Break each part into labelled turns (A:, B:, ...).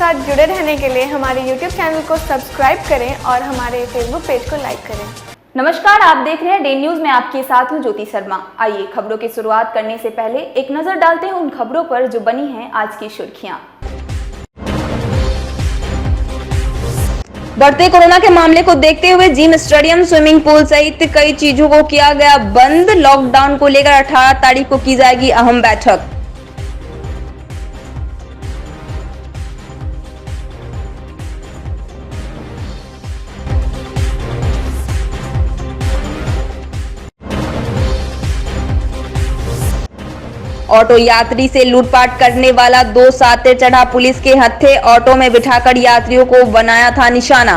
A: साथ जुड़े रहने के लिए हमारे YouTube चैनल को सब्सक्राइब करें और हमारे Facebook पेज को लाइक करें।
B: नमस्कार, आप देख रहे हैं डे न्यूज में आपके साथ हूं ज्योति शर्मा। आइए खबरों की शुरुआत करने से पहले एक नजर डालते हैं उन खबरों पर जो बनी हैं आज की सुर्खियां। बढ़ते कोरोना के मामले को देखते हुए जिम, स्टेडियम, स्विमिंग पूल सहित कई चीजों को किया गया बंद। लॉकडाउन को लेकर 18 तारीख को की जाएगी अहम बैठक। ऑटो यात्री से लूटपाट करने वाला 2 सातिर चढ़ा पुलिस के हत्थे। ऑटो में बिठाकर यात्रियों को बनाया था निशाना।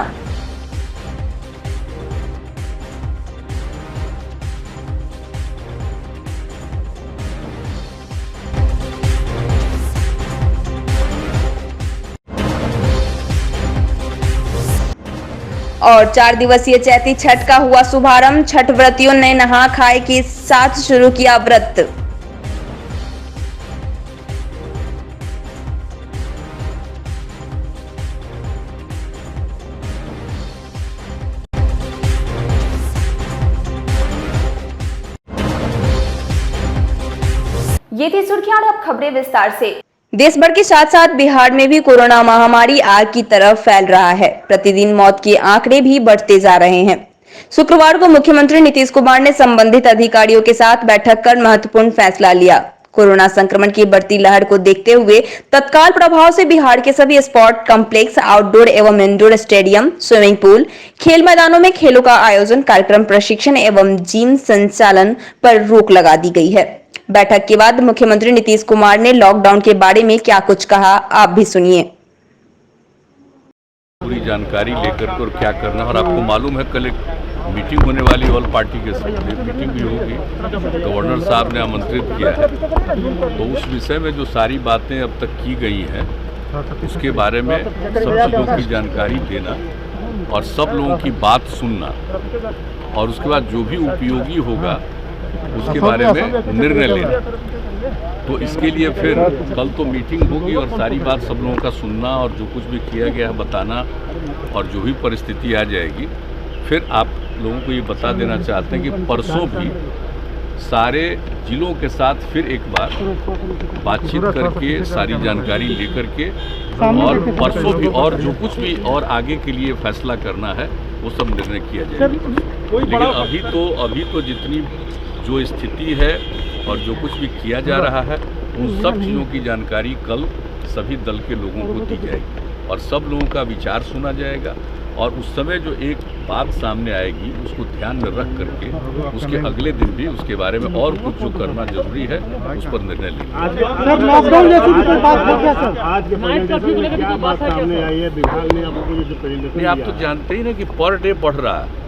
B: और 4 दिवसीय चैती छठ का हुआ शुभारंभ। छठ व्रतियों ने नहा खाए के साथ शुरू किया व्रत। ये थी सुर्खियां और अब खबरें विस्तार से। देश भर के साथ साथ बिहार में भी कोरोना महामारी आग की तरफ फैल रहा है। प्रतिदिन मौत के आंकड़े भी बढ़ते जा रहे हैं। शुक्रवार को मुख्यमंत्री नीतीश कुमार ने संबंधित अधिकारियों के साथ बैठक कर महत्वपूर्ण फैसला लिया। कोरोना संक्रमण की बढ़ती लहर को देखते हुए तत्काल प्रभाव से बिहार के सभी स्पोर्ट कॉम्प्लेक्स, आउटडोर एवं इंडोर स्टेडियम, स्विमिंग पूल, खेल मैदानों में खेलों का आयोजन, कार्यक्रम, प्रशिक्षण एवं जिम संचालन पर रोक लगा दी गई है। बैठक के बाद मुख्यमंत्री नीतीश कुमार ने लॉकडाउन के बारे में क्या कुछ कहा, आप भी सुनिए।
C: पूरी जानकारी लेकर और क्या करना, और आपको मालूम है कल एक मीटिंग होने वाली ऑल पार्टी के साथ मीटिंग भी होगी। गवर्नर साहब ने आमंत्रित किया है, तो उस विषय में जो सारी बातें अब तक की गई हैं उसके बारे में सब चीज़ों की जानकारी देना और सब लोगों की बात सुनना, और उसके बाद जो भी उपयोगी होगा उसके बारे में निर्णय लेना। तो इसके लिए फिर कल तो मीटिंग होगी और सारी बात सब लोगों का सुनना और जो कुछ भी किया गया है बताना, और जो भी परिस्थिति आ जाएगी फिर आप लोगों को ये बता देना चाहते हैं कि परसों भी सारे जिलों के साथ फिर एक बार बातचीत करके सारी जानकारी लेकर के, और परसों भी और जो कुछ भी और आगे के लिए फैसला करना है वो सब निर्णय किया जाएगा। लेकिन अभी तो जितनी जो स्थिति है और जो कुछ भी किया जा रहा है उन सब चीज़ों की जानकारी कल सभी दल के लोगों को दी जाएगी और सब लोगों का विचार सुना जाएगा, और उस समय जो एक बात सामने आएगी उसको ध्यान में रख करके उसके अगले दिन भी उसके बारे में और कुछ जो करना जरूरी है उस पर निर्णय लेंगे।
D: लॉकडाउन जैसी कोई बात है क्या सर?
C: नहीं, आप तो जानते ही ना कि पर डे बढ़ रहा है।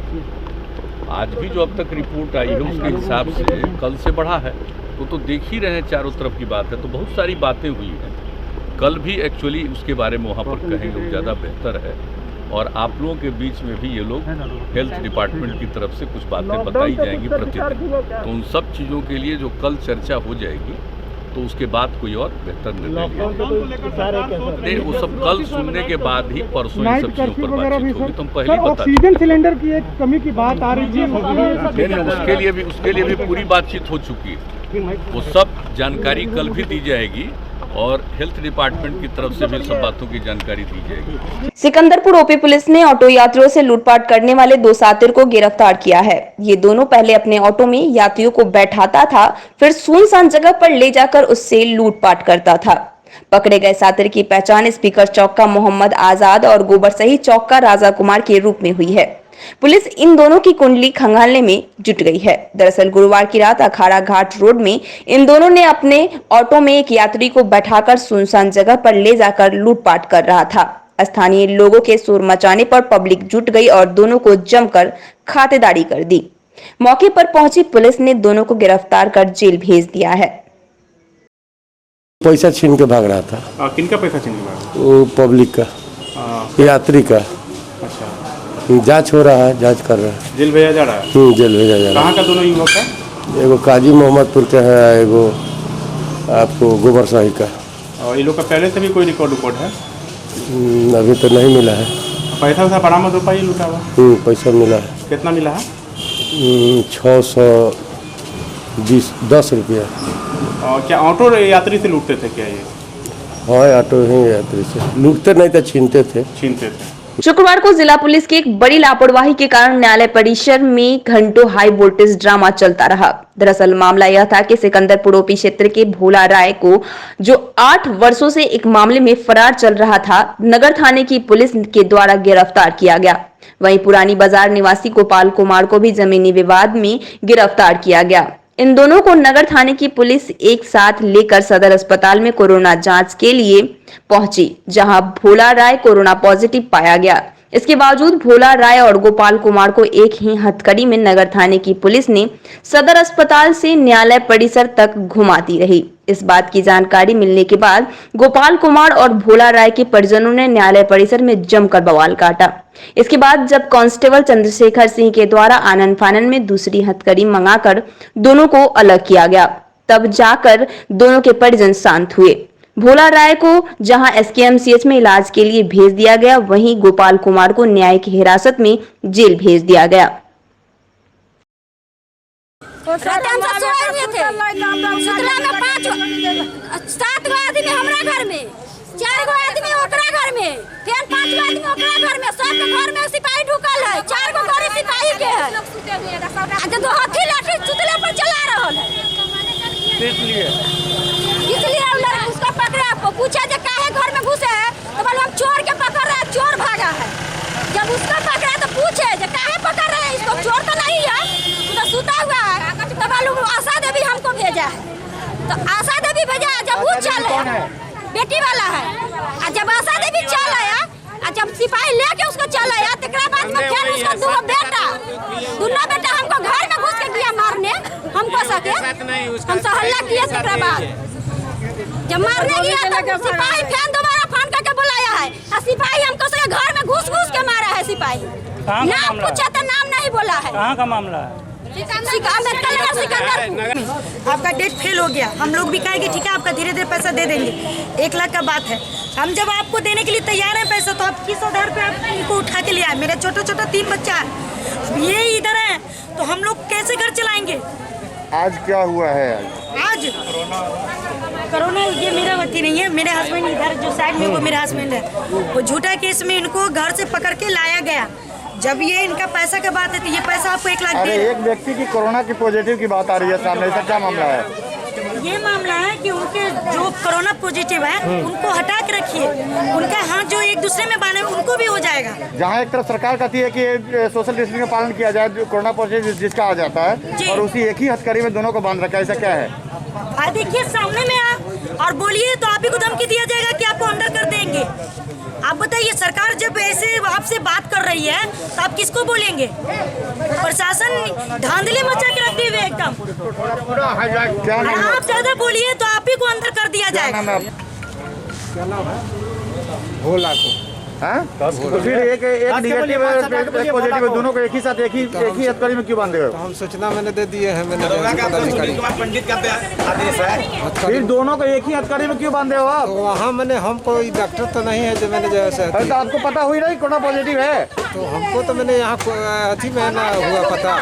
C: आज भी जो अब तक रिपोर्ट आई है उसके हिसाब से कल से बढ़ा है, तो देख ही रहे हैं चारों तरफ की बात है। तो बहुत सारी बातें हुई हैं, कल भी एक्चुअली उसके बारे में वहाँ पर कहेंगे वो ज़्यादा बेहतर है, और आप लोगों के बीच में भी ये लोग हेल्थ डिपार्टमेंट की तरफ से कुछ बातें बताई जाएंगी प्रतिदिन। तो उन सब चीज़ों के लिए जो कल चर्चा हो जाएगी तो उसके बाद कोई और बेहतर निर्णय नहीं, वो सब कल सुनने के बाद ही परसों इन सब चीज़ों पर बातचीत होगी। तो हम पहले ही बता
D: ऑक्सीजन सिलेंडर की एक कमी की बात आ रही है,
C: उसके लिए भी पूरी बातचीत हो चुकी है। वो सब जानकारी कल भी दी जाएगी और हेल्थ डिपार्टमेंट की तरफ से भी सब बातों की जानकारी दी जाएगी।
B: सिकंदरपुर ओपी पुलिस ने ऑटो यात्रियों से लूटपाट करने वाले 2 सातिर को गिरफ्तार किया है। ये दोनों पहले अपने ऑटो में यात्रियों को बैठाता था, फिर सुनसान जगह पर ले जाकर उससे लूटपाट करता था। पकड़े गए सातिर की पहचान स्पीकर चौक का मोहम्मद आजाद और गोबरसही चौक का राजा कुमार के रूप में हुई है। पुलिस इन दोनों की कुंडली खंगालने में जुट गई है। दरअसल गुरुवार की रात अखाड़ा घाट रोड में इन दोनों ने अपने ऑटो में एक यात्री को बैठाकर सुनसान जगह पर ले जाकर लूटपाट कर रहा था। स्थानीय लोगों के शोर मचाने पर पब्लिक जुट गई और दोनों को जमकर खातेदारी कर दी। मौके पर पहुंची पुलिस ने दोनों को गिरफ्तार कर जेल भेज दिया है।
E: पैसा छीन के भाग रहा था।
D: किनका पैसा छीन के भाग?
E: वो पब्लिक का, यात्री का।
D: अच्छा,
E: जांच हो रहा है, जांच कर रहा है।
D: जेल भेजा जा रहा है?
E: जेल भेजा जा रहा है।
D: कहाँ का दोनों युवक है?
E: एगो काजी मोहम्मदपुर का है, एगो आपको गोबरसही का।
D: और ये लोग का पहले से भी कोई रिकॉर्ड है?
E: अभी तो नहीं मिला है।
F: पैसा वैसा बरामद हो पाई लूटा हुआ?
E: पैसा मिला है।
F: कितना मिला है?
E: 610 रुपया।
F: और क्या ऑटो यात्री से लूटते थे क्या ये?
E: हाँ, ऑटो ही यात्री से लूटते नहीं थे, छीनते थे।
B: शुक्रवार को जिला पुलिस की एक बड़ी लापरवाही के कारण न्यायालय परिसर में घंटों हाई वोल्टेज ड्रामा चलता रहा। दरअसल मामला यह था कि सिकंदरपुर ओपी क्षेत्र के भोला राय को, जो 8 वर्षों से एक मामले में फरार चल रहा था, नगर थाने की पुलिस के द्वारा गिरफ्तार किया गया। वहीं पुरानी बाजार निवासी गोपाल कुमार को भी जमीनी विवाद में गिरफ्तार किया गया। इन दोनों को नगर थाने की पुलिस एक साथ लेकर सदर अस्पताल में कोरोना जांच के लिए पहुंची, जहां भोला राय कोरोना पॉजिटिव पाया गया। इसके बावजूद भोला राय और गोपाल कुमार को एक ही हथकड़ी में नगर थाने की पुलिस ने सदर अस्पताल से न्यायालय परिसर तक घुमाती रही। इस बात की जानकारी मिलने के बाद गोपाल कुमार और भोला राय के परिजनों ने न्यायालय परिसर में जमकर बवाल काटा। इसके बाद जब कांस्टेबल चंद्रशेखर सिंह के द्वारा आनन फानन में दूसरी हथकड़ी मंगाकर दोनों को अलग किया गया, तब जाकर दोनों के परिजन शांत हुए। भोला राय को जहां एसकेएमसीएच में इलाज के लिए भेज दिया गया, वहीं गोपाल कुमार को न्यायिक हिरासत में जेल भेज दिया गया।
G: रात हम सब सोए हुए थे। सुतला में 7 गो आदमी हमरा घर में, 4 गो आदमी ओकरा घर में, फिर 5 गो आदमी ओकरा घर में, सब के घर में सिपाही ढुकल है। 4 गो घर सिपाही के है। आज तो हाथी लाठी सुतले पर चला रहल है। इसलिए उसको पकड़ा, पूछा जे काहे घर में घुसे है, तो बोले हम चोर के पकड़ रहे हैं, चोर भागा है। जब उसको पकड़ा तो पूछे जे काहे पकड़ रहे हैं इसको, चोर तो नहीं है, तो सुता हुआ है। तो बोलूं आशा देवी हमको भेजा है, तो आशा देवी भेजा। जब वो चले बेटी वाला है, और जब आशा देवी चल आया, और जब सिपाही लेके उसको चल आया, तकरा बाद में फिर उसका दोनों बेटा हमको घर में घुस के गया मारने, हमको सके हम हल्ला किए। तकरा बाद जब मारने गया तो सिपाही फिर दोबारा फोन करके बुलाया है, और सिपाही हमको सके घर में घुस के मारा है। सिपाही नाम पूछा तो नाम नहीं बोला है।
D: कहाँ का मामला है?
H: आपका डेट फेल हो गया, हम लोग भी कहेंगे ठीक है आपका धीरे धीरे पैसा दे देंगे। 1 लाख का बात है, हम जब आपको देने के लिए तैयार है पैसा, तो आप किस आधार पे आप इनको उठा के ले आए? मेरा छोटा 3 बच्चा है, ये इधर है, तो हम लोग कैसे घर चलाएंगे?
I: आज क्या हुआ है?
H: आज कोरोना, ये मेरा वती नहीं है, मेरे हस्बैंड इधर जो साइड में वो मेरा हस्बैंड है। वो झूठा केस में इनको घर से पकड़ के लाया गया। जब ये इनका पैसा का बात है तो ये पैसा आपको 1 लाख दे।
I: एक व्यक्ति की कोरोना की पॉजिटिव की बात आ रही है सामने, ऐसा क्या मामला है?
H: ये मामला है कि उनके जो कोरोना पॉजिटिव है उनको हटा के रखिए, उनका हाथ जो एक दूसरे में बांधे उनको भी हो जाएगा।
I: जहाँ एक तरफ सरकार कहती है कि सोशल डिस्टेंसिंग का पालन किया जाए, कोरोना पॉजिटिव जिसका आ जाता है, और उसी एक ही हथकड़ी में दोनों को बांध रखा है, ऐसा क्या है?
H: देखिए सामने में और बोलिए तो आप ही को धमकी दिया जाएगा कि आपको अंदर कर देंगे। आप बताइए, सरकार जब ऐसे आपसे बात कर रही है तो आप किसको बोलेंगे? प्रशासन धांधली मचा के रखते हुए एकदम। आप ज्यादा बोलिए तो आप ही को अंदर कर दिया जाएगा।
I: भोला को तो फिर एक नेगेटिव पॉजिटिव दोनों को एक ही साथ एक ही हथकड़ी में क्यों बांधे हो?
J: हम सूचना मैंने दे दिए हैं, मैंने पंडित का आदेश है।
I: फिर दोनों को एक ही हथकड़ी में क्यों बांधे हो आप?
J: तो वहाँ मैंने, हम कोई डॉक्टर तो नहीं है जो मैंने जैसे,
I: तो आपको पता हुई नहीं कोरोना पॉजिटिव है?
J: तो हमको तो मैंने यहाँ अथी में ना हुआ पता,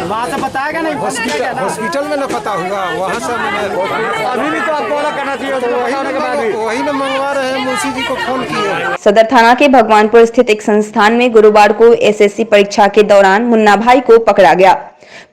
D: वहाँ से बताएगा नहीं,
J: हॉस्पिटल में ना पता हुआ, वहाँ से मैंने।
I: अभी भी तो आपको अलग करना चाहिए,
J: वही ना मंगवा रहे हैं, मुंशी जी को फोन किए।
B: सदर थाना के भगवानपुर स्थित एक संस्थान में गुरुवार को एसएससी परीक्षा के दौरान मुन्ना भाई को पकड़ा गया।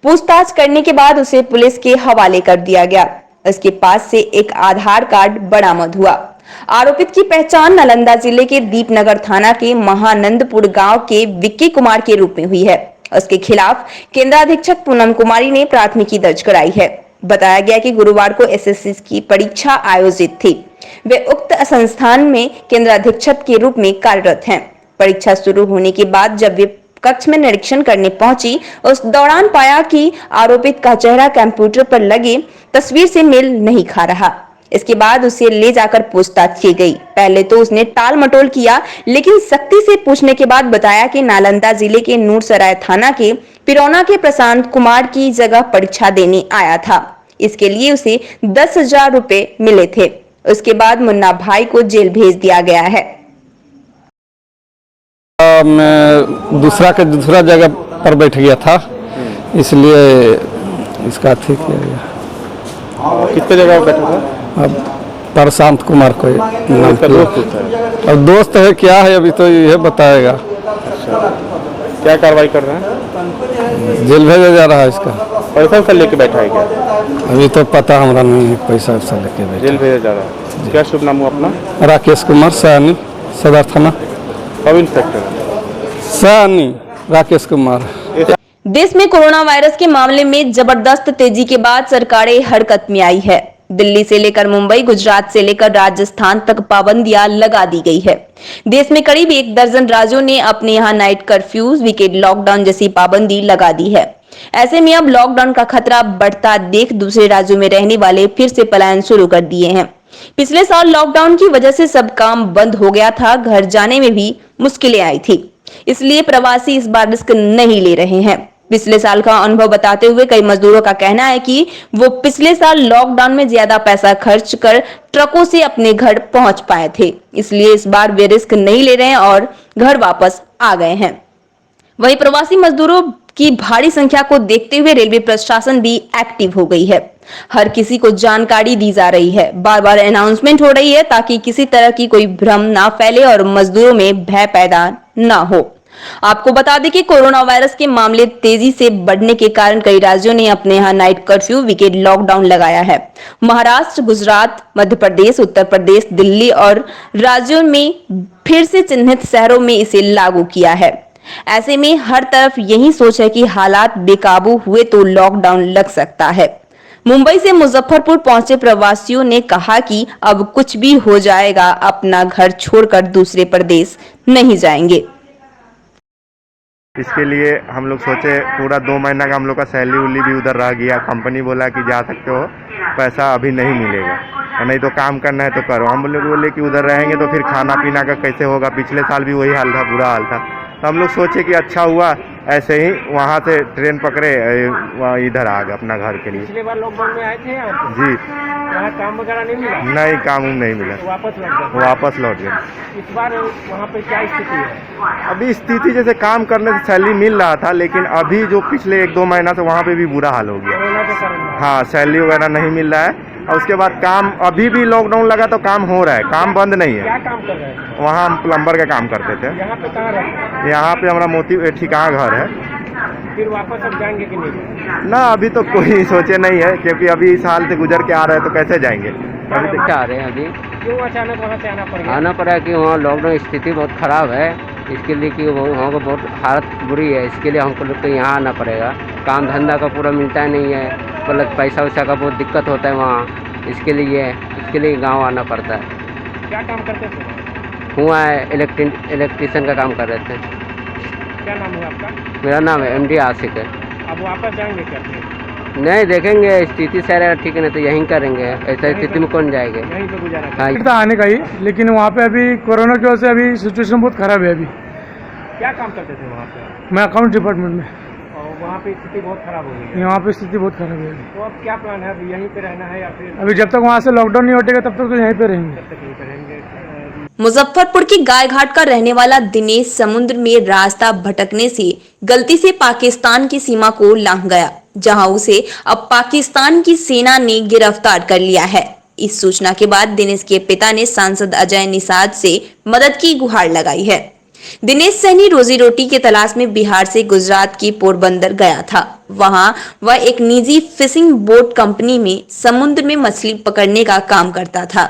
B: पूछताछ करने के बाद उसे पुलिस के हवाले कर दिया गया। उसके पास से एक आधार कार्ड बरामद हुआ। आरोपित की पहचान नालंदा जिले के दीपनगर थाना के महानंदपुर गांव के विक्की कुमार के रूप में हुई है। उसके खिलाफ केंद्राधीक्षक पूनम कुमारी ने प्राथमिकी दर्ज कराई है। बताया गया कि गुरुवार को एसएससी की परीक्षा आयोजित थी। वे उक्त संस्थान में केंद्राधीक्षक के रूप में कार्यरत हैं। परीक्षा शुरू होने के बाद जब वे कक्ष में निरीक्षण करने पहुंची, उस दौरान पाया कि आरोपित का चेहरा कंप्यूटर पर लगे तस्वीर से मेल नहीं खा रहा। इसके बाद उसे ले जाकर पूछताछ की गई। पहले तो उसने टाल मटोल किया, लेकिन सख्ती से पूछने के बाद बताया कि नालंदा जिले के नूरसराय थाना के पिरौना के प्रशांत कुमार की जगह परीक्षा देने आया था। इसके लिए उसे 10,000 रुपए मिले थे। उसके बाद मुन्ना भाई को जेल भेज दिया गया है।
E: मैं दूसरा जगह पर बैठ गया था, इसलिए इसका ठीक किया गया।
F: कितने जगह बैठा था?
E: अब प्रशांत कुमार को नाम
F: इसका
E: किया।
F: दोस्त है?
E: अब दोस्त है क्या है अभी तो यह बताएगा।
F: क्या कार्रवाई कर रहे हैं?
E: जेल भेजा जा रहा है इसका।
F: पैसा वैसा लेके बैठा है क्या?
E: अभी तो पता हमारा नहीं है, पैसा वैसा लेके बैठा।
F: जेल भेजा जा रहा है। क्या शुभ नाम हुआ अपना?
E: राकेश कुमार सयानी, सदर थाना।
F: सब इंस्पेक्टर
E: सयानी राकेश कुमार।
B: देश में कोरोना वायरस के मामले में जबरदस्त तेजी के बाद सरकारें हरकत में आई है। दिल्ली से लेकर मुंबई, गुजरात से लेकर राजस्थान तक पाबंदियां लगा दी गई है। देश में करीब 1 दर्जन राज्यों ने अपने यहां नाइट कर्फ्यू, वीकेंड लॉकडाउन जैसी पाबंदी लगा दी है। ऐसे में अब लॉकडाउन का खतरा बढ़ता देख दूसरे राज्यों में रहने वाले फिर से पलायन शुरू कर दिए हैं। पिछले साल लॉकडाउन की वजह से सब काम बंद हो गया था, घर जाने में भी मुश्किलें आई थी, इसलिए प्रवासी इस बार रिस्क नहीं ले रहे हैं। पिछले साल का अनुभव बताते हुए कई मजदूरों का कहना है कि वो पिछले साल लॉकडाउन में ज्यादा पैसा खर्च कर ट्रकों से अपने घर पहुंच पाए थे, इसलिए इस बार वे रिस्क नहीं ले रहे हैं और घर वापस आ गए हैं। वहीं प्रवासी मजदूरों की भारी संख्या को देखते हुए रेलवे प्रशासन भी एक्टिव हो गई है। हर किसी को जानकारी दी जा रही है, बार बार अनाउंसमेंट हो रही है ताकि किसी तरह की कोई भ्रम ना फैले और मजदूरों में भय पैदा ना हो। आपको बता दें कि कोरोना वायरस के मामले तेजी से बढ़ने के कारण कई राज्यों ने अपने यहाँ नाइट कर्फ्यू, वीकेंड लॉकडाउन लगाया है। महाराष्ट्र, गुजरात, मध्य प्रदेश, उत्तर प्रदेश, दिल्ली और राज्यों में फिर से चिन्हित शहरों में इसे लागू किया है। ऐसे में हर तरफ यही सोच है कि हालात बेकाबू हुए तो लॉकडाउन लग सकता है। मुंबई से मुजफ्फरपुर पहुंचे प्रवासियों ने कहा कि अब कुछ भी हो जाएगा, अपना घर छोड़कर दूसरे प्रदेश नहीं जाएंगे।
I: इसके लिए हम लोग सोचे, पूरा 2 महीना का हम लोग का सैलरी उली भी उधर रह गया। कंपनी बोला कि जा सकते हो, पैसा अभी नहीं मिलेगा, नहीं तो काम करना है तो करो। हम लोग बोले कि उधर रहेंगे तो फिर खाना पीना का कैसे होगा। पिछले साल भी वही हाल था, बुरा हाल था। तो हम लोग सोचे कि अच्छा हुआ ऐसे ही वहाँ से ट्रेन पकड़े इधर आ गए अपना घर के लिए।
D: पिछले बार लॉकडाउन में आए थे आप?
I: जी।
D: वहाँ काम वगैरह नहीं मिला?
I: नहीं, काम नहीं मिला, वापस लौट गए।
D: इस बार वहाँ पे क्या स्थिति है?
I: अभी स्थिति जैसे काम करने से सैलरी मिल रहा था, लेकिन अभी जो पिछले 1-2 महीना से वहाँ पे भी बुरा हाल हो गया। हाँ, सैलरी वगैरह नहीं मिल रहा है। और उसके बाद काम, अभी भी लॉकडाउन लगा तो काम हो रहा है, काम बंद नहीं है।
D: क्या काम कर रहे हैं?
I: वहाँ हम प्लम्बर का काम करते थे।
D: यहाँ पे कहाँ रहते हैं?
I: यहाँ पे हमारा मोती ठिकाना घर है।
D: फिर वापस अब जाएंगे कि नहीं?
I: ना, अभी तो कोई सोचे नहीं है, क्योंकि अभी इस हाल से गुजर के आ रहे हैं तो कैसे जाएंगे।
K: अभी तक आ रहे हैं। अभी
D: क्यों अचानक वहाँ से आना पड़ गया?
K: आना पड़ा कि वहाँ लॉकडाउन स्थिति बहुत ख़राब है, इसके लिए कि वहाँ को बहुत हालत बुरी है, इसके लिए हमको लोग को यहाँ आना पड़ेगा। काम धंधा का पूरा मिलता नहीं है, प्लस पैसा वैसा का बहुत दिक्कत होता है वहाँ, इसके लिए गांव आना पड़ता है।
D: क्या काम करते थे?
K: हुआ है इलेक्ट्रीशियन का काम कर रहे थे।
D: क्या नाम है आपका?
K: मेरा नाम है MD आशिक है।
D: अब वापस जाएंगे क्या?
K: नहीं, देखेंगे स्थिति सही रहेगा ठीक है, नहीं तो यहीं करेंगे। ऐसा स्थिति में कौन जाएंगे?
D: यहीं पे गुजारा
K: हाँ,
D: आने का ही, लेकिन वहाँ पे अभी कोरोना की वजह से अभी सिचुएशन बहुत खराब है। अभी क्या काम करते थे वहाँ पे? मैं अकाउंट डिपार्टमेंट में। और वहाँ पे स्थिति बहुत खराब हो गई है? यहाँ पे स्थिति बहुत खराब है। तो अब क्या प्लान है? अभी यहीं पे रहना है या फिर अभी जब तक वहाँ से लॉकडाउन नहीं हटेगा तब तक तो यहीं पे रहेंगे? तब तक यहीं पे रहेंगे।
B: मुजफ्फरपुर के गायघाट का रहने वाला दिनेश समुद्र में रास्ता भटकने से गलती से पाकिस्तान की सीमा को लांघ गया, जहां उसे अब पाकिस्तान की सेना ने गिरफ्तार कर लिया है। इस सूचना के बाद दिनेश के पिता ने सांसद अजय निषाद से मदद की गुहार लगाई है। दिनेश सहनी रोजी रोटी की तलाश में बिहार से गुजरात की पोरबंदर गया था। वहां वह एक निजी फिशिंग बोट कंपनी में समुद्र में मछली पकड़ने का काम करता था।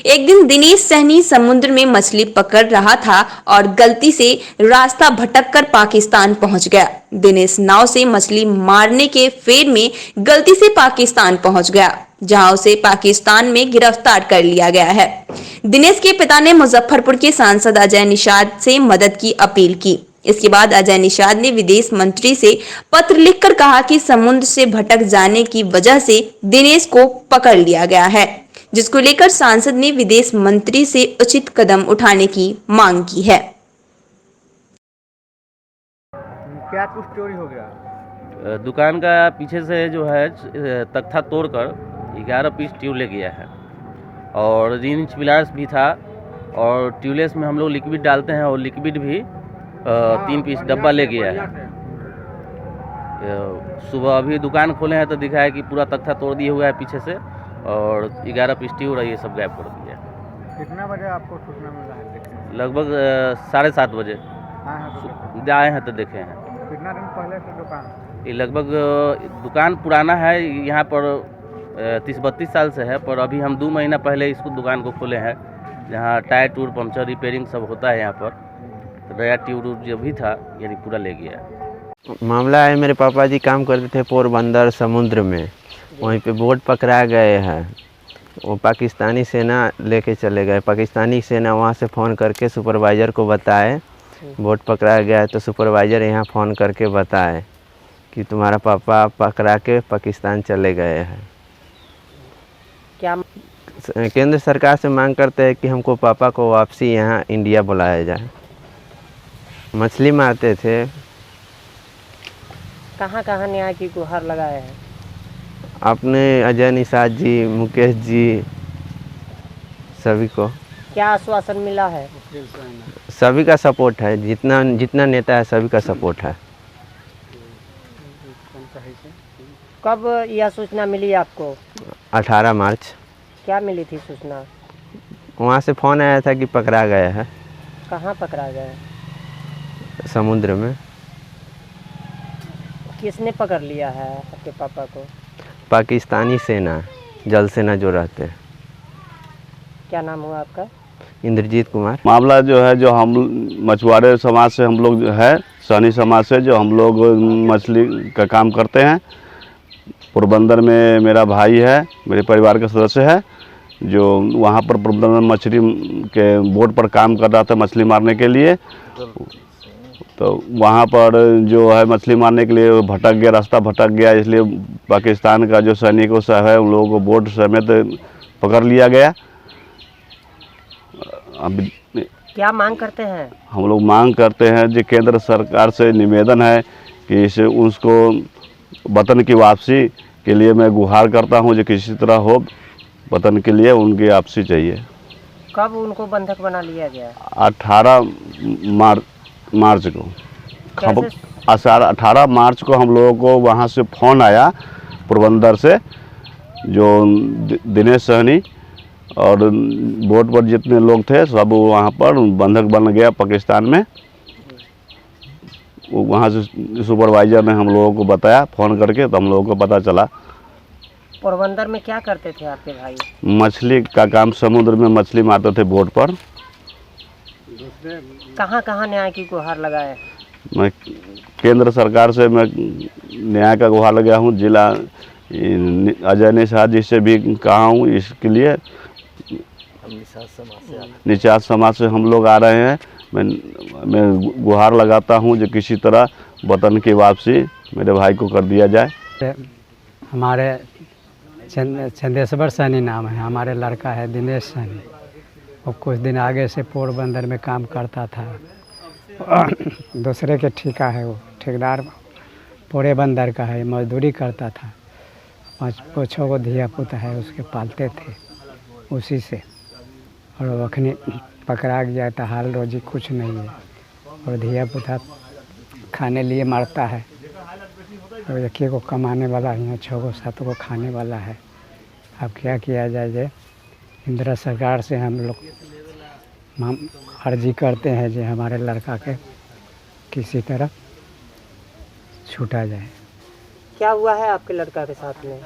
B: एक दिन दिनेश सहनी समुद्र में मछली पकड़ रहा था और गलती से रास्ता भटककर पाकिस्तान पहुंच गया। दिनेश नाव से मछली मारने के फेर में गलती से पाकिस्तान पहुंच गया, जहां उसे पाकिस्तान में गिरफ्तार कर लिया गया है। दिनेश के पिता ने मुजफ्फरपुर के सांसद अजय निषाद से मदद की अपील की। इसके बाद अजय निषाद ने विदेश मंत्री से पत्र लिखकर कहा कि समुद्र से भटक जाने की वजह से दिनेश को पकड़ लिया गया है, जिसको लेकर सांसद ने विदेश मंत्री से उचित कदम उठाने की मांग की है।
D: क्या कुछ चोरी हो गया?
L: दुकान का पीछे से जो है तख्ता तोड़कर 11 पीस ट्यूब ले गया है और रिंच पिलार्स भी था और ट्यूबलेस में हम लोग लिक्विड डालते हैं और लिक्विड भी 3 पीस डब्बा ले गया है। सुबह अभी दुकान खोले हैं तो दिखा है कि पूरा तख्ता तोड़ दिया हुआ है पीछे से, और 11 पीस ट्यूब और ये सब गायब कर दिया।
D: कितना बजे आपको सूचना मिला है?
L: लगभग 7:30 बजे आए हैं तो देखे हैं।
D: कितना दिन पहले से दुकान?
L: ये लगभग दुकान पुराना है, यहाँ पर 30-32 साल से है, पर अभी हम 2 महीना पहले इसको दुकान को खोले हैं, जहाँ टायर टूर पंचर रिपेयरिंग सब होता है यहाँ पर। तो नया ट्यूब जो भी था यानी पूरा ले गया।
M: मामला है, मेरे पापा जी काम करते थे पोरबंदर समुद्र में, वहीं पे बोट पकड़ा गए हैं। वो पाकिस्तानी सेना लेके चले गए। पाकिस्तानी सेना वहाँ से फ़ोन करके सुपरवाइज़र को बताए बोट पकड़ा गया है, तो सुपरवाइज़र यहाँ फ़ोन करके बताए कि तुम्हारा पापा पकड़ा के पाकिस्तान चले गए हैं।
N: क्या
M: केंद्र सरकार से मांग करते हैं कि हमको पापा को वापसी यहाँ इंडिया बुलाया जाए। मछली मारते थे।
N: कहाँ कहाँ न्याय की गुहार लगाए हैं?
M: आपने अजय निषाद जी, मुकेश जी, सभी को।
N: क्या आश्वासन मिला है?
M: सभी का सपोर्ट है, जितना नेता है सभी का सपोर्ट है।
N: कब यह सूचना मिली आपको?
M: 18 मार्च।
N: क्या मिली थी सूचना?
M: वहाँ से फ़ोन आया था कि पकड़ा गया है।
N: कहाँ पकड़ा गया?
M: समुद्र में।
N: किसने पकड़ लिया है आपके पापा को?
M: पाकिस्तानी सेना, जल सेना जो रहते हैं।
N: क्या नाम हुआ आपका?
M: इंद्रजीत कुमार।
O: मामला जो है, जो हम मछुआरे समाज से हम लोग है, सहनी समाज से जो हम लोग मछली का काम करते हैं। पोरबंदर में मेरा भाई है, मेरे परिवार का सदस्य है, जो वहाँ पर पोरबंदर में मछली के बोट पर काम कर रहा था मछली मारने के लिए। तो वहाँ पर जो है मछली मारने के लिए भटक गया, रास्ता भटक गया, इसलिए पाकिस्तान का जो सैनिकों से है उन लोगों को बोट समेत पकड़ लिया गया। अब
N: क्या मांग करते हैं?
O: हम लोग मांग करते हैं जो केंद्र सरकार से निवेदन है कि इसे उसको वतन की वापसी के लिए मैं गुहार करता हूं, जो किसी तरह हो वतन के लिए उनकी वापसी चाहिए।
N: कब उनको बंधक बना लिया गया?
O: 18 मार्च को। 18 मार्च को हम लोगों को वहाँ से फ़ोन आया पोरबंदर से, जो दिनेश सहनी और बोट पर जितने लोग थे सब वहाँ पर बंधक बन गया पाकिस्तान में। वहाँ से सुपरवाइज़र ने हम लोगों को बताया फ़ोन करके, तो हम लोगों को पता चला।
N: पोरबंदर में क्या करते थे आपके भाई?
O: मछली का काम, समुद्र में मछली मारते थे बोट पर।
N: कहाँ कहाँ न्याय की गुहार लगाए?
O: मैं केंद्र सरकार से मैं न्याय का गुहार लगाया हूँ। जिला अजय निषाद जी से भी कहा हूँ इसके लिए। निषाद समाज से हम लोग आ रहे हैं। मैं गुहार लगाता हूँ जो किसी तरह वतन की वापसी मेरे भाई को कर दिया जाए।
P: हमारे चंदेश्वर सैनी नाम है, हमारे लड़का है दिनेश सैनी। वो कुछ दिन आगे से पोरबंदर में काम करता था। दूसरे के ठेका है, वो ठेकेदार पोरबंदर का है, मजदूरी करता था। 5-6 को धिया पुता है, उसके पालते थे उसी से। और वो अखनी पकड़ा गया था, हाल रोजी कुछ नहीं है। और धिया पुता खाने लिए मारता है। और एक को कमाने वाला यहाँ 6 को 7 को खाने वाला है। अब क्या किया जाए? इंदिरा सरकार से हम लोग अर्जी करते हैं जो हमारे लड़का के किसी तरह छूटा जाए।
N: क्या हुआ है आपके लड़का के साथ में?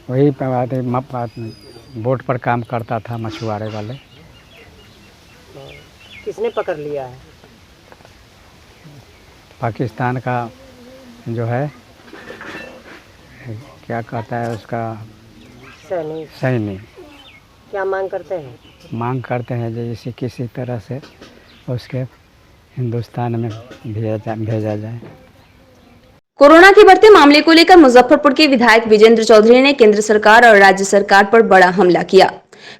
P: वही बात है, बोट पर काम करता था मछुआरे वाले।
N: किसने पकड़ लिया है?
P: पाकिस्तान का जो है, क्या कहता है उसका, सैनिक।
N: क्या मांग करते हैं?
P: मांग करते हैं जैसे किसी तरह से उसके हिंदुस्तान में भेजा जाए।
B: कोरोना के बढ़ते मामले को लेकर मुजफ्फरपुर के विधायक विजेंद्र चौधरी ने केंद्र सरकार और राज्य सरकार पर बड़ा हमला किया।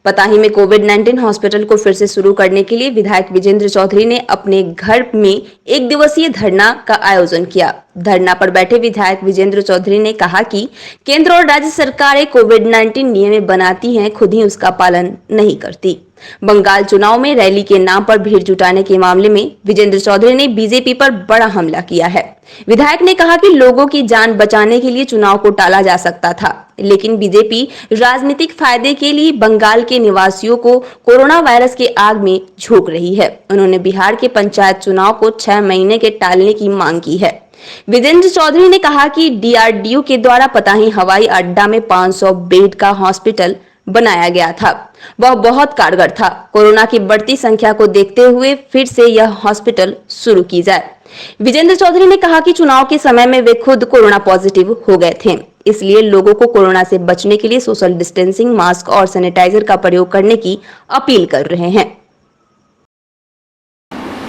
B: पताही में कोविड-19 हॉस्पिटल को फिर से शुरू करने के लिए विधायक विजेंद्र चौधरी ने अपने घर में 1 दिवसीय धरना का आयोजन किया। धरना पर बैठे विधायक विजेंद्र चौधरी ने कहा कि केंद्र और राज्य सरकारें कोविड-19 नियम बनाती हैं, खुद ही उसका पालन नहीं करती। बंगाल चुनाव में रैली के नाम पर भीड़ जुटाने के मामले में विजेंद्र चौधरी ने बीजेपी पर बड़ा हमला किया है। विधायक ने कहा कि लोगों की जान बचाने के लिए चुनाव को टाला जा सकता था, लेकिन बीजेपी राजनीतिक फायदे के लिए बंगाल के निवासियों को कोरोना वायरस के आग में झोंक रही है। उन्होंने बिहार के पंचायत चुनाव को 6 महीने के टालने की मांग की है। विजेंद्र चौधरी ने कहा कि डीआरडीओ के द्वारा पताही हवाई अड्डा में 500 बेड का हॉस्पिटल बनाया गया था, वह बहुत कारगर था। कोरोना की बढ़ती संख्या को देखते हुए फिर से यह हॉस्पिटल शुरू की जाए। विजेंद्र चौधरी ने कहा कि चुनाव के समय में वे खुद कोरोना पॉजिटिव हो गए थे, इसलिए लोगों को कोरोना से बचने के लिए सोशल डिस्टेंसिंग, मास्क और सैनिटाइजर का प्रयोग करने की अपील कर रहे हैं।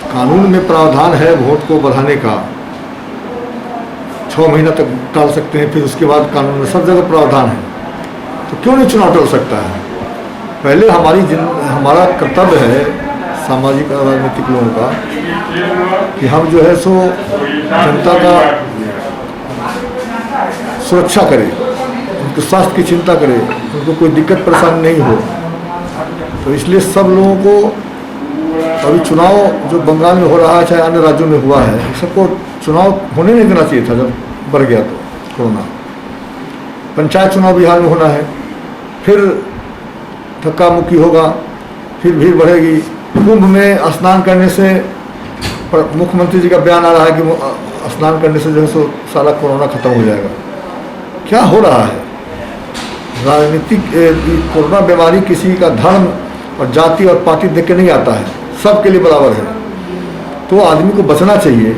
Q: कानून में प्रावधान है वोट को बढ़ाने का, 6 महीना तक टाल सकते हैं, फिर उसके बाद कानून में सब जगह प्रावधान है, तो क्यों नहीं चुनाव टल सकता है। पहले हमारा कर्तव्य है सामाजिक और राजनीतिक लोगों का कि हम जो है सो जनता का सुरक्षा करें, उनके स्वास्थ्य की चिंता करें, उनको कोई दिक्कत परेशानी नहीं हो। तो इसलिए सब लोगों को अभी चुनाव जो बंगाल में हो रहा है, चाहे अन्य राज्यों में हुआ है, सबको चुनाव होने नहीं देना चाहिए था। जब बढ़ गया तो कोरोना, पंचायत चुनाव बिहार में होना है, फिर धक्का मुक्की होगा, फिर भीड़ बढ़ेगी। कुंभ में स्नान करने से, मुख्यमंत्री जी का बयान आ रहा है कि स्नान करने से जो है सो सारा कोरोना खत्म हो जाएगा। क्या हो रहा है? राजनीतिक कोरोना बीमारी किसी का धर्म और जाति और पार्टी देख के नहीं आता है, सबके लिए बराबर है। तो आदमी को बचना चाहिए,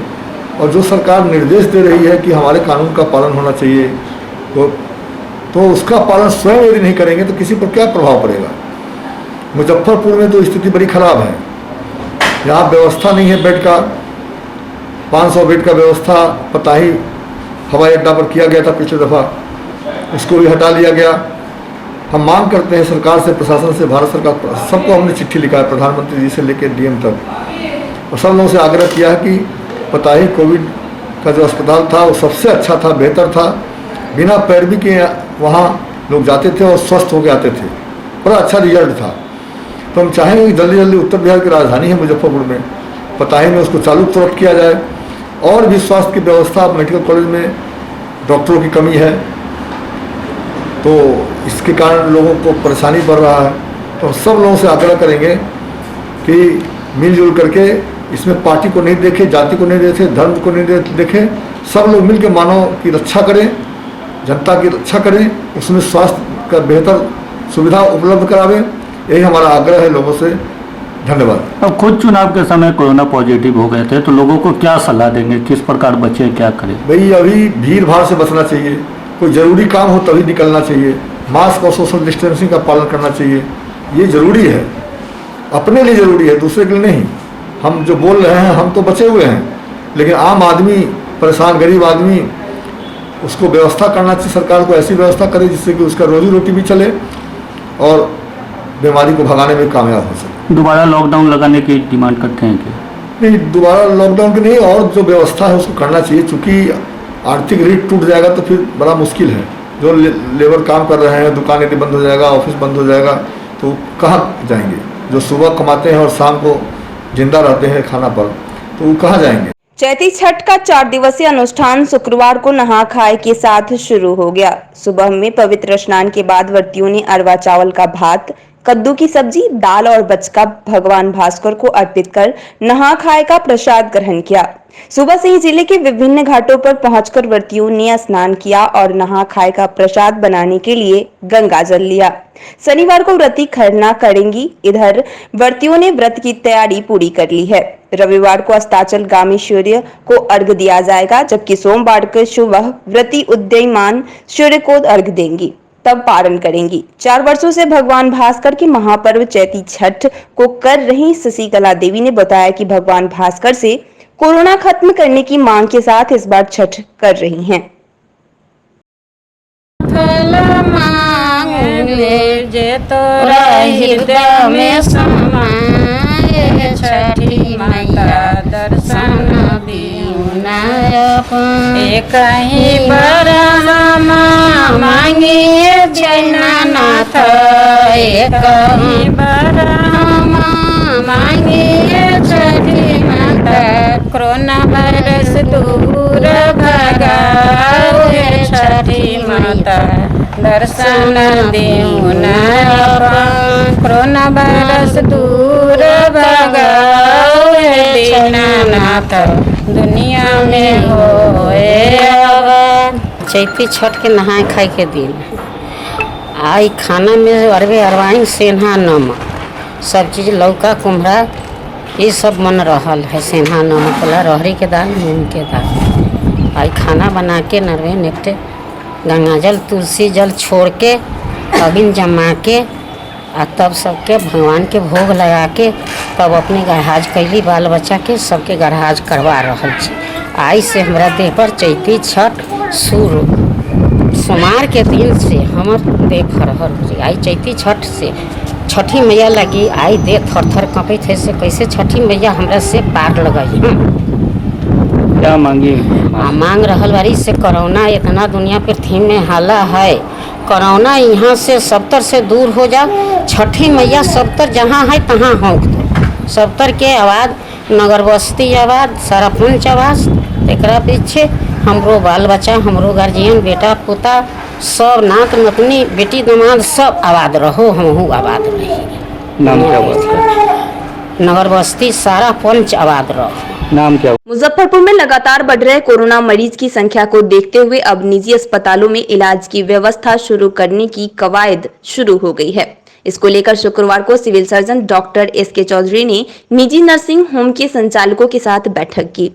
Q: और जो सरकार निर्देश दे रही है कि हमारे कानून का पालन होना चाहिए, तो उसका पालन स्वयं यदि नहीं करेंगे तो किसी पर क्या प्रभाव पड़ेगा। मुजफ्फरपुर में तो स्थिति बड़ी खराब है, यहाँ व्यवस्था नहीं है बेड का। 500 बेड का व्यवस्था पताही हवाई अड्डा पर किया गया था पिछले दफ़ा, उसको भी हटा लिया गया। हम मांग करते हैं सरकार से, प्रशासन से, भारत सरकार, सबको हमने चिट्ठी लिखा है, प्रधानमंत्री जी से लेकर डीएम तक, और सब लोगों से आग्रह किया है कि पताही कोविड का जो अस्पताल था वो सबसे अच्छा था, बेहतर था। बिना पैरवी के वहाँ लोग जाते थे और स्वस्थ होकर आते थे, बड़ा अच्छा रिजल्ट था। तो हम चाहेंगे कि जल्दी जल्दी उत्तर बिहार की राजधानी है मुजफ्फरपुर में, पताही में उसको चालू तुरंत किया जाए। और भी स्वास्थ्य की व्यवस्था, मेडिकल कॉलेज में डॉक्टरों की कमी है, तो इसके कारण लोगों को परेशानी बढ़ रहा है। तो सब लोगों से आग्रह करेंगे कि मिलजुल करके इसमें पार्टी को नहीं देखे, जाति को नहीं देखे, धर्म को नहीं देखे, सब लोग मिलकर मानव की रक्षा करें, जनता की रक्षा करें, उसमें स्वास्थ्य का बेहतर सुविधा उपलब्ध करावें। यही हमारा आग्रह है लोगों से। धन्यवाद।
R: अब खुद चुनाव के समय कोरोना पॉजिटिव हो गए थे, तो लोगों को क्या सलाह देंगे, किस प्रकार बचें, क्या करें?
Q: भाई अभी भीड़ भाड़ से बचना चाहिए, कोई ज़रूरी काम हो तभी निकलना चाहिए, मास्क और सोशल डिस्टेंसिंग का पालन करना चाहिए, ये ज़रूरी है, अपने लिए ज़रूरी है, दूसरे के लिए नहीं। हम जो बोल रहे हैं हम तो बचे हुए हैं, लेकिन आम आदमी, परेशान गरीब आदमी, उसको व्यवस्था करना चाहिए, सरकार को ऐसी व्यवस्था करे जिससे कि उसका रोजी रोटी भी चले और बीमारी को भगाने में कामयाब हो सके।
R: दोबारा लॉकडाउन लगाने की डिमांड करते हैं कि
Q: नहीं, दोबारा लॉकडाउन की नहीं, और जो व्यवस्था है उसको करना चाहिए, क्योंकि आर्थिक रीढ़ टूट जाएगा तो फिर बड़ा मुश्किल है। जो लेबर काम कर रहे हैं, दुकान यदि बंद हो जाएगा, ऑफिस बंद हो जाएगा, तो कहाँ जाएंगे? जो सुबह कमाते हैं और शाम को जिंदा रहते हैं खाना पर, तो वो कहाँ जाएंगे?
B: चैती छठ का 4 दिवसीय अनुष्ठान शुक्रवार को नहा खाए के साथ शुरू हो गया। सुबह में पवित्र स्नान के बाद व्रतियों ने अरवा चावल का भात, कद्दू की सब्जी, दाल और बचका भगवान भास्कर को अर्पित कर नहा खाए का प्रसाद ग्रहण किया। सुबह से ही जिले के विभिन्न घाटों पर पहुंचकर व्रतियों ने स्नान किया और नहा खाए का प्रसाद बनाने के लिए गंगा जल लिया। शनिवार को व्रती खरना करेंगी। इधर व्रतियों ने व्रत की तैयारी पूरी कर ली है। रविवार को अस्ताचल गामी सूर्य को अर्घ दिया जाएगा, जबकि सोमवार को सुबह व्रती उदयमान सूर्य को अर्घ देंगी, तब पारण करेंगी। 4 वर्षों से भगवान भास्कर के महापर्व चैती छठ को कर रही शशिकला देवी ने बताया कि भगवान भास्कर से कोरोना खत्म करने की मांग के साथ इस बार छठ कर रही हैं।
S: जे तोरा हृदय में समाए छठी मैया दर्शन कहीं बरमा मांगिए जैनानाथ कहीं बरमा कोरोना वायरस दूर भगाओ हे छठी माता दर्शन देऊ ना कोरोना वायरस दूर भगाओ हे दीनानाथ दुनिया में होए
N: चैती छठ के नहाए खाए के दिन आई खाना में अरबे अरवाइन सेन्हा नमक सब चीज़ लौका कुम्हरा ये सब मन रहल है। सेन्हा नमक वाला रहरी के दाल मूंग के दाल आई खाना बना के नरवे नेक्टे गंगा जल तुलसी जल छोड़ के अगिन जमा के आ तब सबके भगवान के भोग लगा के तब अपने गरहाज कैली बाल बच्चा के सबके गरहाज करवा रहल छी। आई से हमरा देह पर चैती छठ शुरू सोमवार के दिन से हमर देह फरहर हो जाए। आई चैती छठ से छठी मैया लगी आई दे थर थर कपे थे से कैसे छठी मैया हमरा से पार लगई।
R: क्या मांगी?
N: मांग रहल बारी से कोरोना इतना दुनिया पृथ्वी में हाला है कोरोना यहाँ से सबतर से दूर हो जा। छठी मैया सबतर जहाँ है तहाँ होंक दो सबतर के आवाज़ नगर बस्ती आवाज़ सरपंच आवाज़ एकरा पीछे हमरो बाल बच्चा हमरो गार्जियन बेटा पोता सब नात नतनी बेटी दामाद सब आबाद रहो हमहू आबाद रही।
R: नाम क्या हुआ?
N: नगर बस्ती सारा पंच आबाद रहो।
R: नाम क्या?
B: मुजफ्फरपुर में लगातार बढ़ रहे कोरोना मरीज की संख्या को देखते हुए अब निजी अस्पतालों में इलाज की व्यवस्था शुरू करने की कवायद शुरू हो गई है। इसको लेकर शुक्रवार को civil surgeon doctor S K. Chaudhary ने निजी नर्सिंग होम के संचालकों के साथ बैठक की।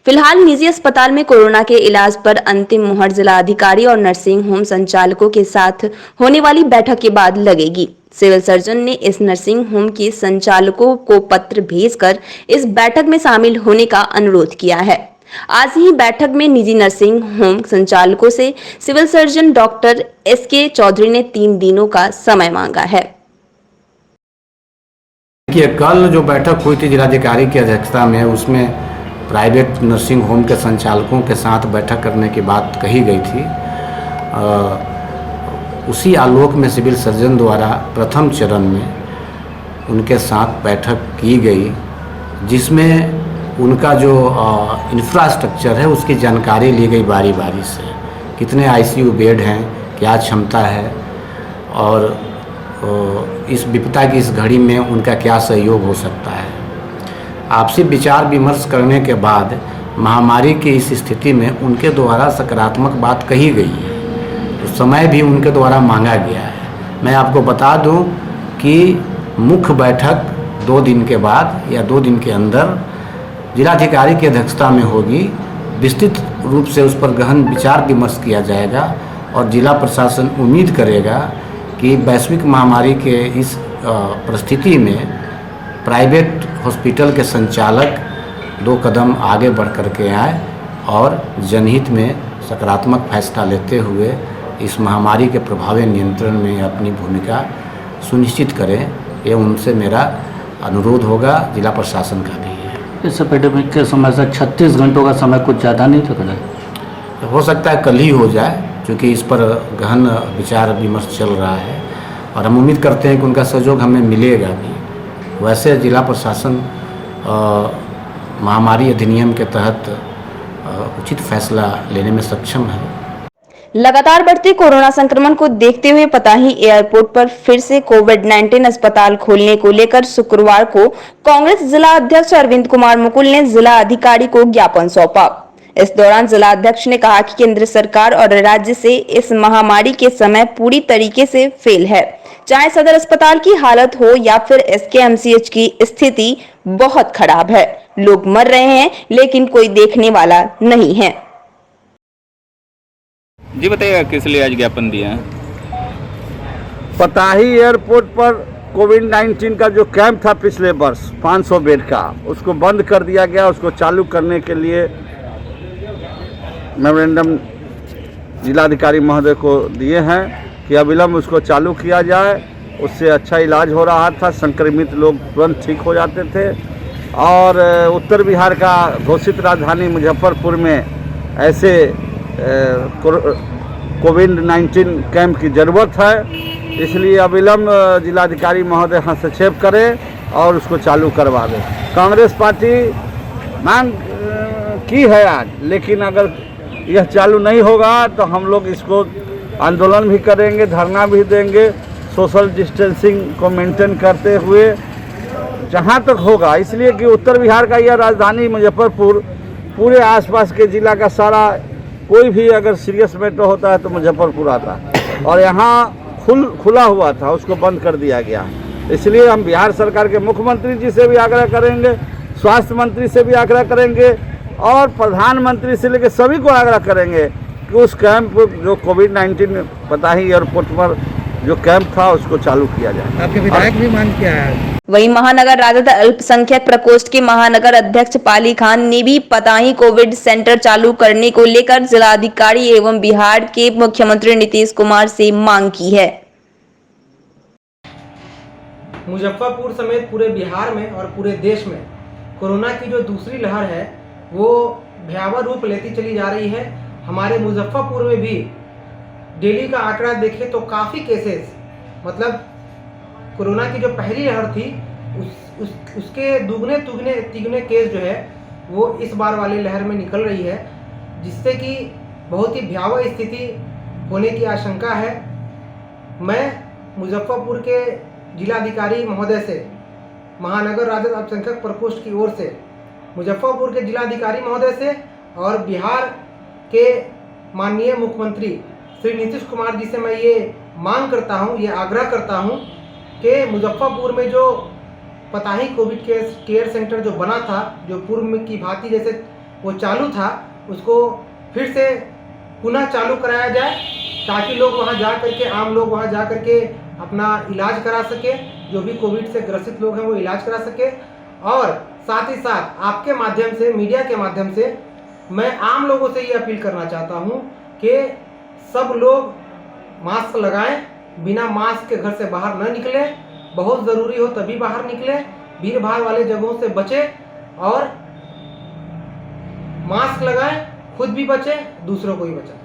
B: फिलहाल निजी अस्पताल में कोरोना के इलाज पर अंतिम मुहर जिला अधिकारी और नर्सिंग होम संचालकों के साथ होने वाली बैठक के बाद लगेगी। सिविल सर्जन ने इस नर्सिंग होम के संचालकों को पत्र भेजकर इस बैठक में शामिल होने का अनुरोध किया है। आज ही बैठक में निजी नर्सिंग होम संचालकों से civil surgeon doctor S K. Chaudhary ने 3 दिनों का समय मांगा है।
T: कल जो बैठक हुई थी जिलाधिकारी की अध्यक्षता में उसमें प्राइवेट नर्सिंग होम के संचालकों के साथ बैठक करने की बात कही गई थी। उसी आलोक में सिविल सर्जन द्वारा प्रथम चरण में उनके साथ बैठक की गई जिसमें उनका जो इंफ्रास्ट्रक्चर है उसकी जानकारी ली गई बारी बारी से। कितने आईसीयू बेड हैं, क्या क्षमता है और इस विपदा की इस घड़ी में उनका क्या सहयोग हो सकता है। आपसी विचार विमर्श करने के बाद महामारी की इस स्थिति में उनके द्वारा सकारात्मक बात कही गई है, तो समय भी उनके द्वारा मांगा गया है। मैं आपको बता दूं कि मुख्य बैठक 2 दिन के बाद या 2 दिन के अंदर जिलाधिकारी की अध्यक्षता में होगी। विस्तृत रूप से उस पर गहन विचार विमर्श किया जाएगा और जिला प्रशासन उम्मीद करेगा कि वैश्विक महामारी के इस परिस्थिति में प्राइवेट हॉस्पिटल के संचालक 2 कदम आगे बढ़ कर के आए और जनहित में सकारात्मक फैसला लेते हुए इस महामारी के प्रभावी नियंत्रण में अपनी भूमिका सुनिश्चित करें। ये उनसे मेरा अनुरोध होगा, जिला प्रशासन का भी है।
R: इस एपिडेमिक के समय से 36 घंटों का समय कुछ ज़्यादा नहीं था?
T: हो सकता है कल ही हो जाए, क्योंकि इस पर गहन विचार विमर्श चल रहा है और हम उम्मीद करते हैं कि उनका सहयोग हमें मिलेगा भी। वैसे जिला प्रशासन महामारी अधिनियम के तहत उचित फैसला लेने में सक्षम है।
B: लगातार बढ़ते कोरोना संक्रमण को देखते हुए पताही एयरपोर्ट पर फिर से कोविड-19 अस्पताल खोलने को लेकर शुक्रवार को कांग्रेस जिला अध्यक्ष अरविंद कुमार मुकुल ने जिला अधिकारी को ज्ञापन सौंपा। इस दौरान जिला अध्यक्ष ने कहा कि केंद्र सरकार और राज्य से इस महामारी के समय पूरी तरीके से फेल है। चाहे सदर अस्पताल की हालत हो या फिर एसकेएमसीएच की स्थिति बहुत खराब है। लोग मर रहे हैं लेकिन कोई देखने वाला नहीं है।
U: जी बताइएगा किस लिए आज ज्ञापन दिया है?
V: पताही एयरपोर्ट पर कोविड-19 का जो कैंप था पिछले वर्ष 500 बेड का, उसको बंद कर दिया गया। उसको चालू करने के लिए मेमोरेंडम जिलाधिकारी महोदय को दिए हैं कि अविलंब उसको चालू किया जाए। उससे अच्छा इलाज हो रहा था, संक्रमित लोग तुरंत ठीक हो जाते थे। और उत्तर बिहार का घोषित राजधानी मुजफ्फरपुर में ऐसे कोविड-19 कैंप की ज़रूरत है, इसलिए अविलंब जिलाधिकारी महोदय हस्तक्षेप करें और उसको चालू करवा दें। कांग्रेस पार्टी मांग की है आज, लेकिन अगर यह चालू नहीं होगा तो हम लोग इसको आंदोलन भी करेंगे, धरना भी देंगे, सोशल डिस्टेंसिंग को मेंटेन करते हुए जहाँ तक होगा। इसलिए कि उत्तर बिहार का यह राजधानी मुजफ्फरपुर, पूरे आसपास के ज़िला का सारा कोई भी अगर सीरियस मैटर होता है तो मुजफ्फरपुर आता है, और यहाँ खुला हुआ था, उसको बंद कर दिया गया। इसलिए हम बिहार सरकार के मुख्यमंत्री जी से भी आग्रह करेंगे, स्वास्थ्य मंत्री से भी आग्रह करेंगे और प्रधानमंत्री से लेकर सभी को आग्रह करेंगे कि उस कैंप जो कोविड-19 पता ही एयरपोर्ट पर जो कैंप था उसको चालू किया जाए।
A: आपके विधायक भी मांग किया है।
B: वहीं महानगर राजद अल्पसंख्यक प्रकोष्ठ के महानगर अध्यक्ष पाली खान ने भी पताही कोविड सेंटर चालू करने को लेकर जिलाधिकारी एवं बिहार के मुख्यमंत्री नीतीश कुमार से मांग की है।
A: मुजफ्फरपुर समेत पूरे बिहार में और पूरे देश में कोरोना की जो दूसरी लहर है वो भयावह रूप लेती चली जा रही है। हमारे मुजफ्फरपुर में भी डेली का आंकड़ा देखें तो काफ़ी केसेस, मतलब कोरोना की जो पहली लहर थी उसके दुगने तिगुने केस जो है वो इस बार वाली लहर में निकल रही है, जिससे कि बहुत ही भयावह स्थिति होने की आशंका है। मैं मुजफ्फरपुर के जिलाधिकारी महोदय से, महानगर राजद अल्पसंख्यक प्रकोष्ठ की ओर से, मुजफ्फरपुर के जिलाधिकारी महोदय से और बिहार के माननीय मुख्यमंत्री श्री नीतीश कुमार जी से मैं ये मांग करता हूँ, ये आग्रह करता हूँ कि मुजफ्फरपुर में जो पताही कोविड केयर सेंटर जो बना था, जो पूर्व में की भांति जैसे वो चालू था, उसको फिर से पुनः चालू कराया जाए ताकि लोग वहाँ जा करके, आम लोग वहाँ जा करके अपना इलाज करा सके, जो भी कोविड से ग्रसित लोग हैं वो इलाज करा सके। और साथ ही साथ आपके माध्यम से, मीडिया के माध्यम से मैं आम लोगों से ये अपील करना चाहता हूँ कि सब लोग मास्क लगाएं, बिना मास्क के घर से बाहर न निकलें, बहुत ज़रूरी हो तभी बाहर निकलें, भीड़ भाड़ वाले जगहों से बचें और मास्क लगाएं, खुद भी बचें, दूसरों को भी बचाएं।